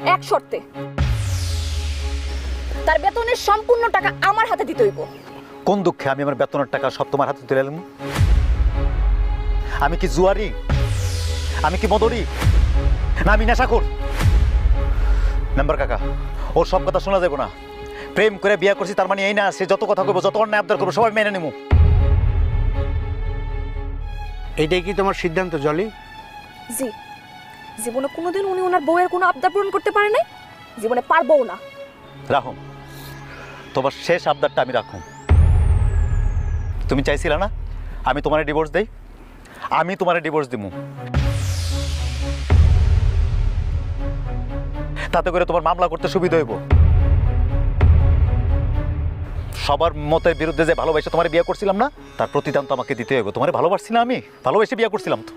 এক শর্তে, তার বেতনের সম্পূর্ণ টাকা আমার হাতে দিতে হইব। কোন দুঃখে আমি আমার বেতনের টাকা সব তোমার হাতে তুলে এলাম? আমি কি জুয়ারি? আমি কি মদরি? না আমি নেশাখোর? মেম্বার কাকা, ওর সব কথা শোনা যাবে না। প্রেম করে বিয়ে করছি তার মানে এই না সে যত কথা কইব, যত অন্যায় আবদার করবো সবাই মেনে নেবো। এইটাই কি তোমার সিদ্ধান্ত জলি? জি, জীবনে কোনোদিন উনি ওনার বউয়ের কোনো আবদার পূরণ করতে পারে নাই, জীবনে পারবও না। রাখুন, তোমার শেষ আবদারটা আমি রাখুন। তুমি চাইছিলে না আমি তোমার ডিভোর্স দেই? আমি তোমার ডিভোর্স দিব। তাতে করে তোমার মামলা করতে সুবিধা হইব। সবার মতের বিরুদ্ধে যে ভালোবাসে তোমার বিয়ে করছিলাম না, তার প্রতিদান তো আমাকে দিতে হইব। তোমার ভালোবাসছি না, আমি ভালোবেসে বিয়ে করছিলাম তো।